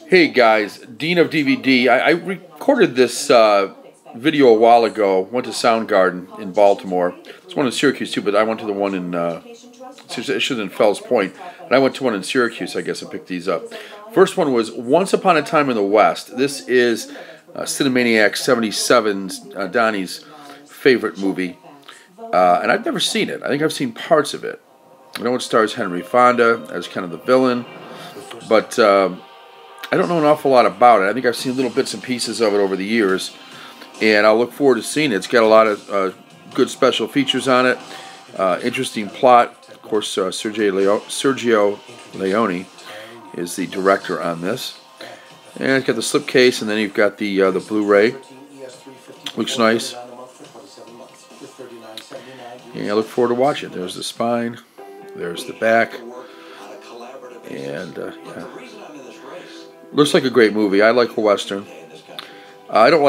Hey guys, Dean of DVD. I recorded this video a while ago. Went to Soundgarden in Baltimore. There's one in Syracuse too, but I went to the one in in Fells Point, and I went to one in Syracuse. I guess I picked these up. First one was Once Upon a Time in the West. This is Cinemaniac 77's Donnie's favorite movie, and I've never seen it. I think I've seen parts of it. I know it stars Henry Fonda as kind of the villain, but I don't know an awful lot about it. I think I've seen little bits and pieces of it over the years, and I'll look forward to seeing it. It's got a lot of good special features on it, interesting plot. Of course, Sergio Leone is the director on this. And it's got the slipcase, and then you've got the Blu-ray. Looks nice. And I look forward to watching it. There's the spine. There's the back. And yeah. Looks like a great movie. I like a Western. I don't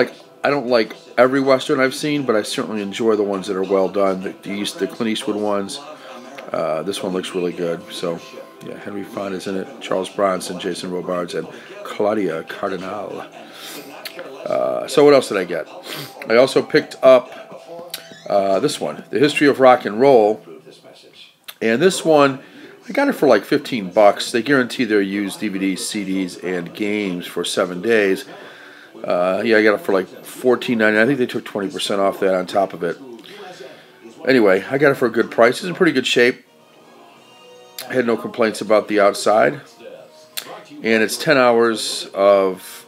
like every Western I've seen, but I certainly enjoy the ones that are well done. The Clint Eastwood ones. This one looks really good. So, yeah, Henry Fonda's in it. Charles Bronson, Jason Robards, and Claudia Cardinal. So what else did I get? I also picked up this one, The History of Rock and Roll. And this one, I got it for like 15 bucks. They guarantee their used DVDs, CDs, and games for 7 days. Yeah, I got it for like $14.99. I think they took 20% off that on top of it. Anyway, I got it for a good price. It's in pretty good shape. I had no complaints about the outside. And it's 10 hours of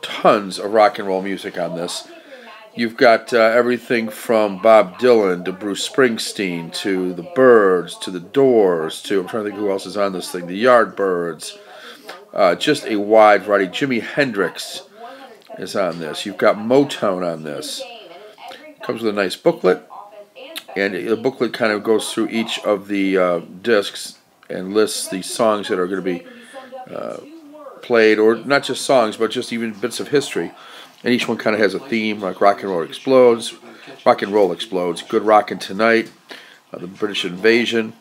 tons of rock and roll music on this. You've got everything from Bob Dylan to Bruce Springsteen to the Byrds to the Doors to, I'm trying to think who else is on this thing, the Yardbirds. Just a wide variety. Jimi Hendrix is on this. You've got Motown on this. Comes with a nice booklet. And the booklet kind of goes through each of the discs and lists the songs that are going to be played, or not just songs, but just even bits of history. And each one kind of has a theme, like Rock and Roll Explodes, Good Rockin' Tonight, The British Invasion,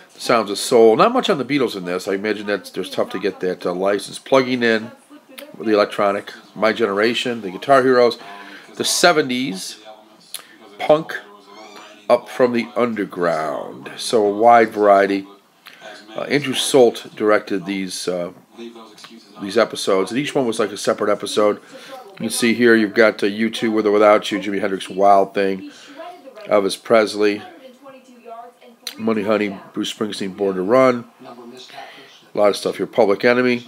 Sounds of Soul. Not much on the Beatles in this. I imagine that there's tough to get that license. Plugging In, the electronic, My Generation, the Guitar Heroes, the 70s, punk, up from the underground. So a wide variety. Andrew Solt directed these episodes, and each one was like a separate episode. You can see here you've got U2 With or Without You, Jimi Hendrix Wild Thing, Elvis Presley, Money Honey, Bruce Springsteen Born to Run. A lot of stuff here. Public Enemy.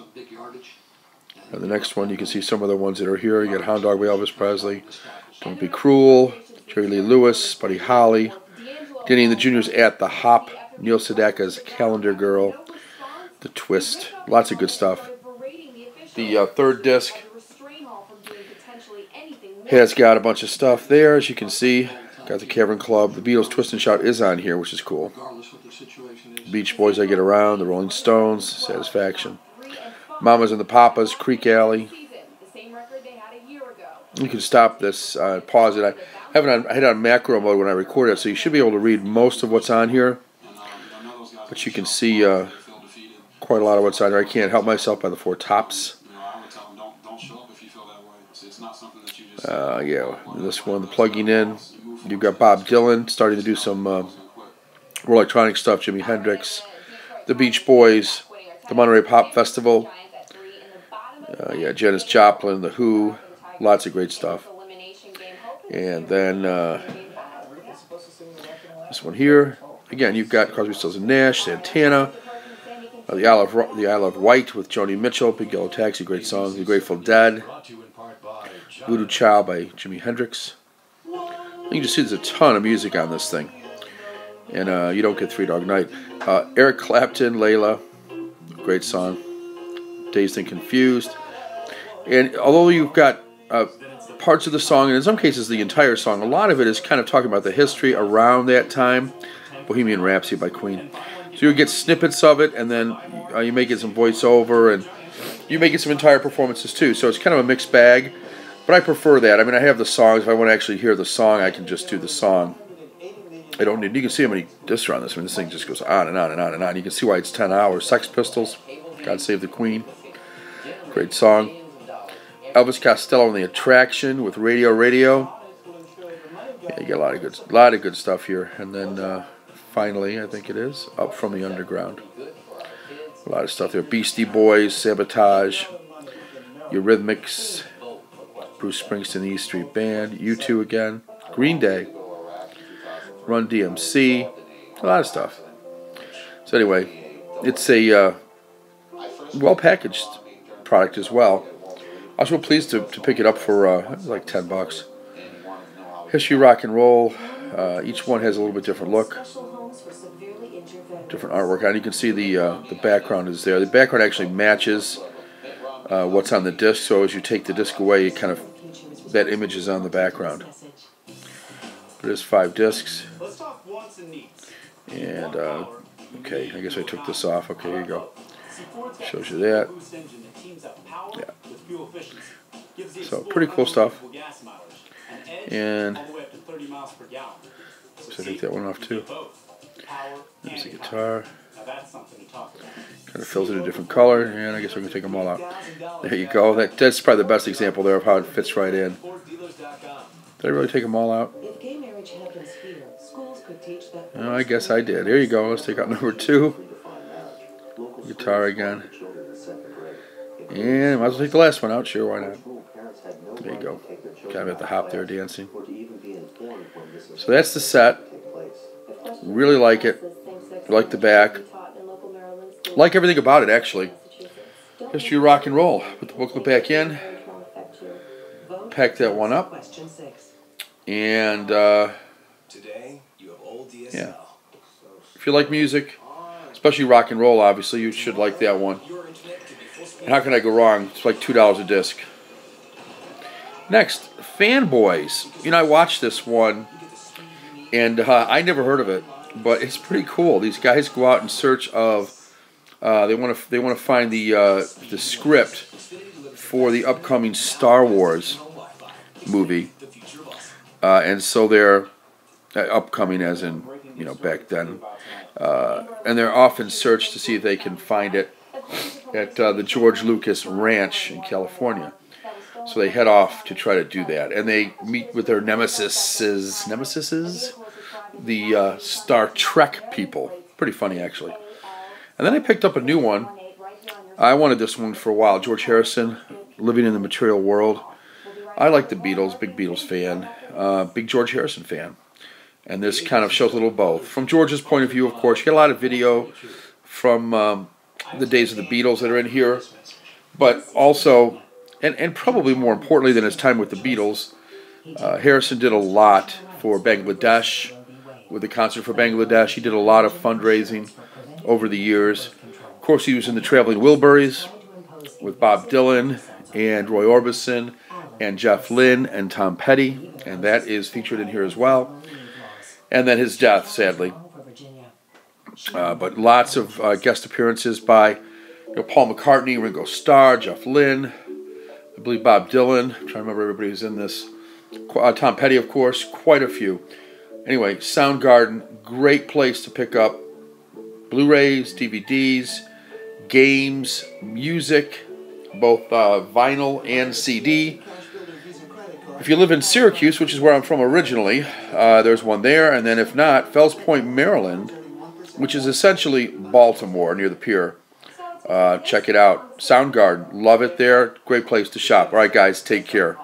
And the next one, you can see some of the ones that are here. You got Hound Dog by Elvis Presley, Don't Be Cruel, Jerry Lee Lewis, Buddy Holly, Denny and the Juniors at the Hop, Neil Sedaka's Calendar Girl, The Twist. Lots of good stuff. The third disc has got a bunch of stuff there, as you can see. Got the Cavern Club. The Beatles' Twist and Shout is on here, which is cool. Beach Boys, I Get Around. The Rolling Stones, Satisfaction. Mamas and the Papas, Creek Alley. You can stop this, pause it. I had it on macro mode when I recorded it, so you should be able to read most of what's on here. But you can see quite a lot of what's on here. I can't help myself by the four tops. Yeah, this one, the Plugging In. You've got Bob Dylan starting to do some more electronic stuff. Jimi Hendrix, the Beach Boys, the Monterey Pop Festival. Yeah, Janis Joplin, the Who, lots of great stuff. And then this one here. Again, you've got Crosby, Stills and Nash, Santana, the Isle of Wight with Joni Mitchell, Big Yellow Taxi, great song. The Grateful Dead, Voodoo Child by Jimi Hendrix. You can just see there's a ton of music on this thing. And you don't get Three Dog Night. Eric Clapton, Layla, great song. Dazed and Confused. And although you've got parts of the song, and in some cases the entire song, a lot of it is kind of talking about the history around that time. Bohemian Rhapsody by Queen. So you get snippets of it, and then you may get some voiceover, and you may get some entire performances too. So it's kind of a mixed bag. But I prefer that. I mean, I have the songs. If I want to actually hear the song, I can just do the song. I don't need. You can see how many discs are on this. I mean, this thing just goes on and on and on and on. You can see why it's 10 hours. Sex Pistols, God Save the Queen. Great song. Elvis Costello and the Attraction with Radio. Yeah, you get a lot of good stuff here. And then finally, I think it is Up From the Underground. A lot of stuff there. Beastie Boys, Sabotage, Eurythmics, Bruce Springsteen, the E Street Band, U2 again, Green Day, Run DMC, a lot of stuff. So anyway, it's a well-packaged product as well. I was real pleased to pick it up for like $10. History Rock and Roll. Each one has a little bit different look, different artwork. And you can see the background is there. The background actually matches what's on the disc. So as you take the disc away, it kind of that image is on the background. There's 5 discs. And okay, I guess I took this off. Okay, here you go. Shows you that. Yeah. So pretty cool stuff. And so I take that one off too. There's the guitar. Kind of fills it a different color, and I guess we can take them all out. There you go. That's probably the best example there of how it fits right in. Did I really take them all out? Oh, I guess I did. Here you go. Let's take out number 2. Guitar again. And might as well take the last one out. Sure, why not? There you go. Kind of at the hop there dancing. So that's the set. Really like it. Like the back. Like everything about it, actually. History Rock and Roll. Put the booklet back in. Pack that one up. And yeah. If you like music, especially rock and roll, obviously, you should like that one. And how can I go wrong? It's like $2 a disc. Next, Fanboys. You know, I watched this one, and I never heard of it, but it's pretty cool. These guys go out in search of. They want to find the script for the upcoming Star Wars movie, and so they're upcoming, as in back then, and they're off in search to see if they can find it at the George Lucas Ranch in California. So they head off to try to do that, and they meet with their nemesises, the Star Trek people. Pretty funny, actually. And then I picked up a new one. I wanted this one for a while. George Harrison, Living in the Material World. I like the Beatles, big Beatles fan, big George Harrison fan. And this kind of shows a little both. From George's point of view, of course, you get a lot of video from the days of the Beatles that are in here, but also, and probably more importantly than his time with the Beatles, Harrison did a lot for Bangladesh, with the concert for Bangladesh. He did a lot of fundraising over the years. Of course, he was in the Traveling Wilburys with Bob Dylan and Roy Orbison and Jeff Lynne and Tom Petty, and that is featured in here as well. And then his death, sadly. But lots of guest appearances by Paul McCartney, Ringo Starr, Jeff Lynne, I believe Bob Dylan. I'm trying to remember everybody who's in this. Tom Petty, of course, quite a few. Anyway, Soundgarden, great place to pick up Blu-rays, DVDs, games, music, both vinyl and CD. If you live in Syracuse, which is where I'm from originally, there's one there. And then if not, Fells Point, Maryland, which is essentially Baltimore near the pier. Check it out. Soundgarden, love it there. Great place to shop. All right, guys, take care.